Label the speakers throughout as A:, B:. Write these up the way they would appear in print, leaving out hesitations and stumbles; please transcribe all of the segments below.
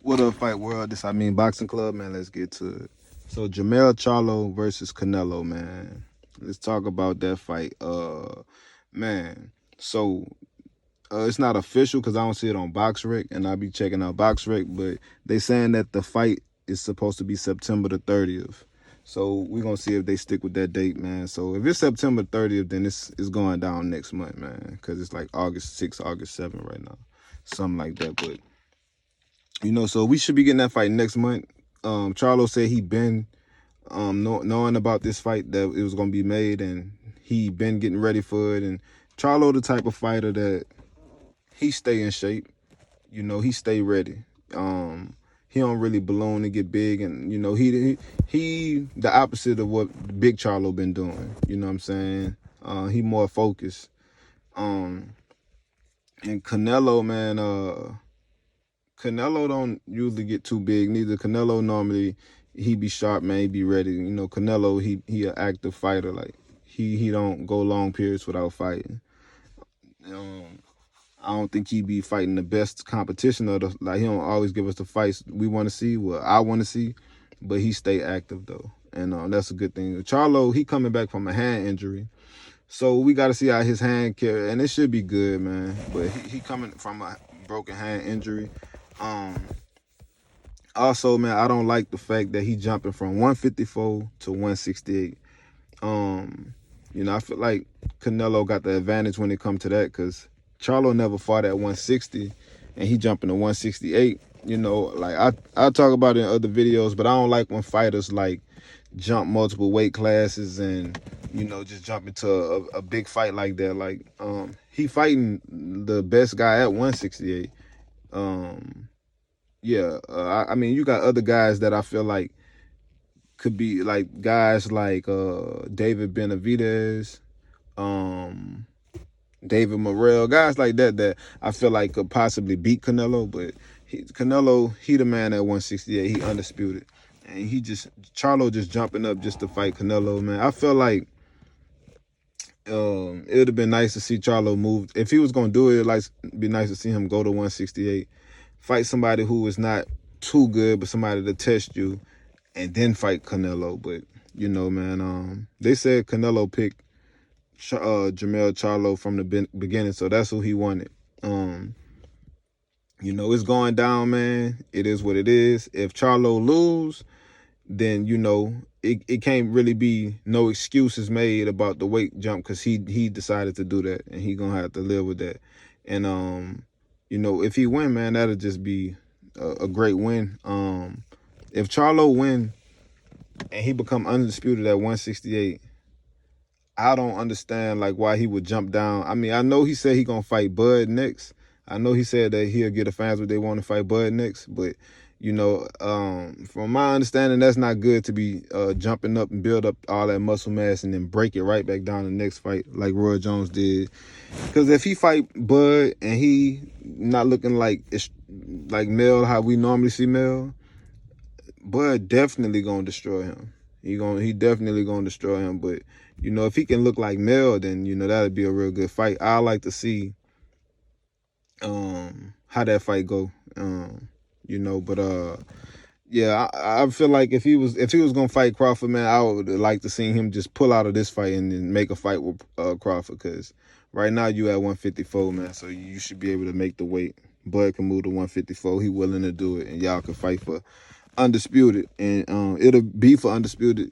A: What up, Fight World? This Amin Boxing Club, man. Let's get to it. So Jermell Charlo versus Canelo, man. Let's talk about that fight. Man. So it's not official because I don't see it on BoxRec, and I be checking out BoxRec, but they saying that the fight is supposed to be September the 30th. So we're gonna see if they stick with that date, man. So if it's September 30th, then it's going down next month, man, because it's like August 6th, August 7th right now, something like that. But so we should be getting that fight next month. Charlo said he been knowing about this fight, that it was gonna be made, and he been getting ready for it. And Charlo the type of fighter that he stay in shape. He stay ready. He don't really balloon and get big, and he the opposite of what Big Charlo been doing. You know what I'm saying? He more focused. And Canelo, man, Canelo don't usually get too big. Neither Canelo normally, he be sharp, man. He be ready. Canelo, he an active fighter. Like he don't go long periods without fighting. I don't think he be fighting the best competition of the, like, he don't always give us the fights we want to see, what I want to see, but he stay active though, and that's a good thing. Charlo, he coming back from a hand injury, so we got to see how his hand carry, and it should be good, man. But he coming from a broken hand injury. Also, man, I don't like the fact that he jumping from 154 to 168. I feel like Canelo got the advantage when it comes to that, because Charlo never fought at 160, and he jumping to 168. Like I talk about it in other videos, but I don't like when fighters like jump multiple weight classes and just jump into a big fight like that. Like he fighting the best guy at 168. I mean, you got other guys that I feel like could be like guys like David Benavidez, David Morrell, guys like that I feel like could possibly beat Canelo. But Canelo, he the man at 168. He undisputed, and Charlo just jumping up just to fight Canelo, man. I feel like it would have been nice to see Charlo move. If he was gonna do it, it'd be nice to see him go to 168, fight somebody who is not too good, but somebody to test you, and then fight Canelo. But man, they said Canelo picked Jermell Charlo from the beginning, so that's who he wanted. It's going down, man. It is what it is. If Charlo lose, then it can't really be no excuses made about the weight jump, because he decided to do that, and he gonna have to live with that. And if he win, man, that'll just be a great win. If Charlo win and he become undisputed at 168, I don't understand why he would jump down. I mean, I know he said he gonna fight Bud next. I know he said that he'll get the fans what they want to fight Bud next. But from my understanding, that's not good to be jumping up and build up all that muscle mass and then break it right back down the next fight like Roy Jones did. Because if he fight Bud and he not looking like Mel, how we normally see Mel, Bud definitely gonna destroy him. He definitely gonna destroy him. But if he can look like Mel, then that'd be a real good fight. I like to see how that fight go. But yeah, I feel like if he was gonna fight Crawford, man, I would like to see him just pull out of this fight and then make a fight with Crawford, because right now you at 154, man, so you should be able to make the weight. Bud can move to 154. He willing to do it, and y'all can fight for undisputed, and it'll be for undisputed,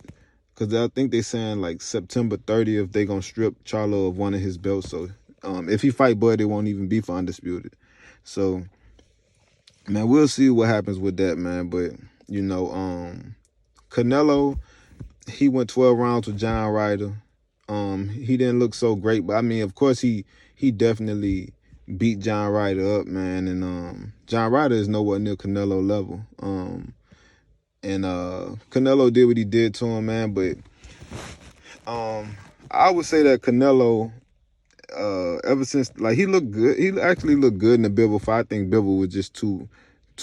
A: because I think they saying like September 30th they gonna strip Charlo of one of his belts. So if he fight Bud, it won't even be for undisputed. So man, we'll see what happens with that, man. But Canelo, he went 12 rounds with John Ryder. He didn't look so great, but I mean, of course he definitely beat John Ryder up, man. And John Ryder is nowhere near Canelo level. And Canelo did what he did to him, man. But I would say that Canelo, ever since, he looked good. He actually looked good in the Bivol fight. I think Bivol was just too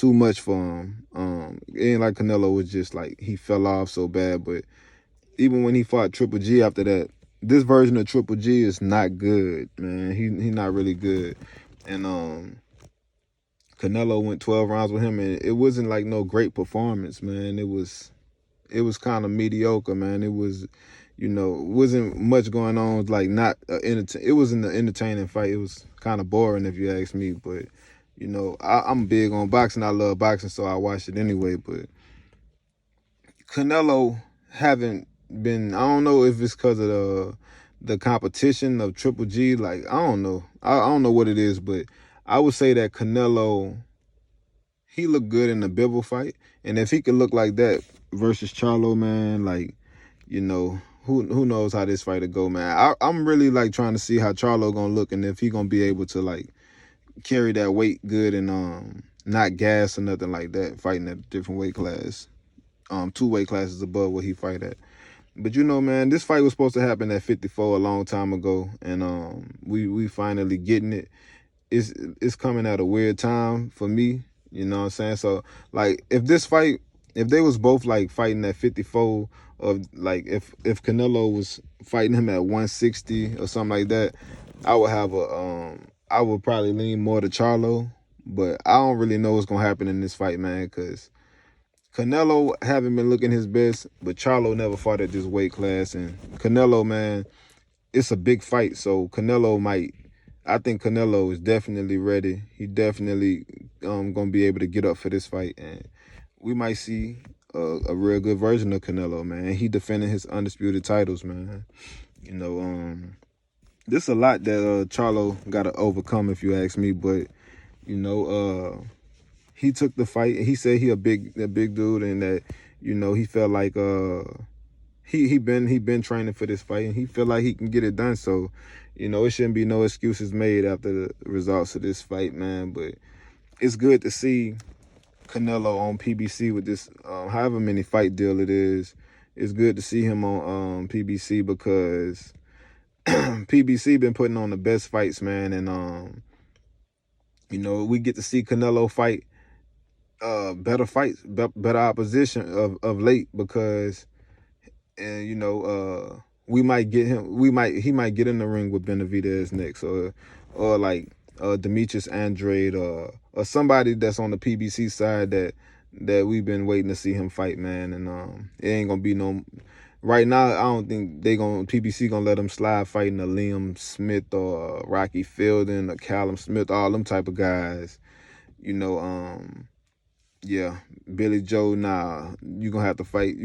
A: much for him. It ain't like Canelo was just he fell off so bad. But even when he fought Triple G after that, this version of Triple G is not good, man. He not really good. And Canelo went 12 rounds with him, and it wasn't like no great performance, man. It was kind of mediocre, man. It was, wasn't much going on. Like not it wasn't an entertaining fight. It was kind of boring if you ask me. But I'm big on boxing. I love boxing, so I watch it anyway. But Canelo haven't been. I don't know if it's because of the competition of Triple G. Like I don't know. I don't know what it is, but I would say that Canelo, he looked good in the Bivol fight, and if he could look like that versus Charlo, man, like, who knows how this fight will go, man. I'm really like trying to see how Charlo gonna look, and if he gonna be able to like carry that weight good and not gas or nothing like that, fighting at a different weight class, 2 weight classes above what he fight at. But man, this fight was supposed to happen at 54 a long time ago, and we finally getting it. It's coming at a weird time for me, you know what I'm saying? So like if they was both like fighting at 54, of like if Canelo was fighting him at 160 or something like that, I would probably lean more to Charlo, but I don't really know what's gonna happen in this fight, man, because Canelo haven't been looking his best, but Charlo never fought at this weight class, and Canelo, man, it's a big fight, so I think Canelo is definitely ready. He definitely gonna be able to get up for this fight, and we might see a real good version of Canelo, man. He defending his undisputed titles, man. There's a lot that Charlo got to overcome, if you ask me, but he took the fight. He said he a big dude, and that he felt like he been training for this fight, and he feel like he can get it done. So it shouldn't be no excuses made after the results of this fight, man. But it's good to see Canelo on PBC with this however many fight deal it is. It's good to see him on PBC because PBC been putting on the best fights, man, and we get to see Canelo fight better fights, better opposition of late, because and he might get in the ring with Benavidez next, or like Demetrius Andrade, or somebody that's on the PBC side that we've been waiting to see him fight, man. And it ain't gonna be no. Right now, I don't think PBC gonna let him slide fighting a Liam Smith or Rocky Fielding or Callum Smith, all them type of guys. Yeah, Billy Joe, nah, you're gonna have to fight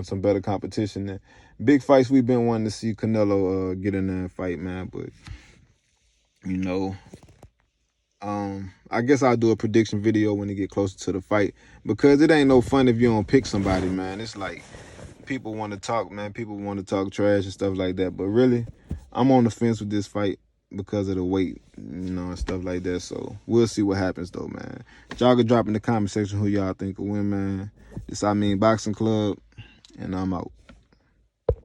A: some better competition. And big fights we've been wanting to see Canelo get in there and fight, man. But I guess I'll do a prediction video when it get closer to the fight, because it ain't no fun if you don't pick somebody, man. It's like people want to talk, man. People want to talk trash and stuff like that. But really, I'm on the fence with this fight because of the weight, and stuff like that. So we'll see what happens, though, man. Y'all can drop in the comment section who y'all think will win, man. This Amin Boxing Club, and I'm out.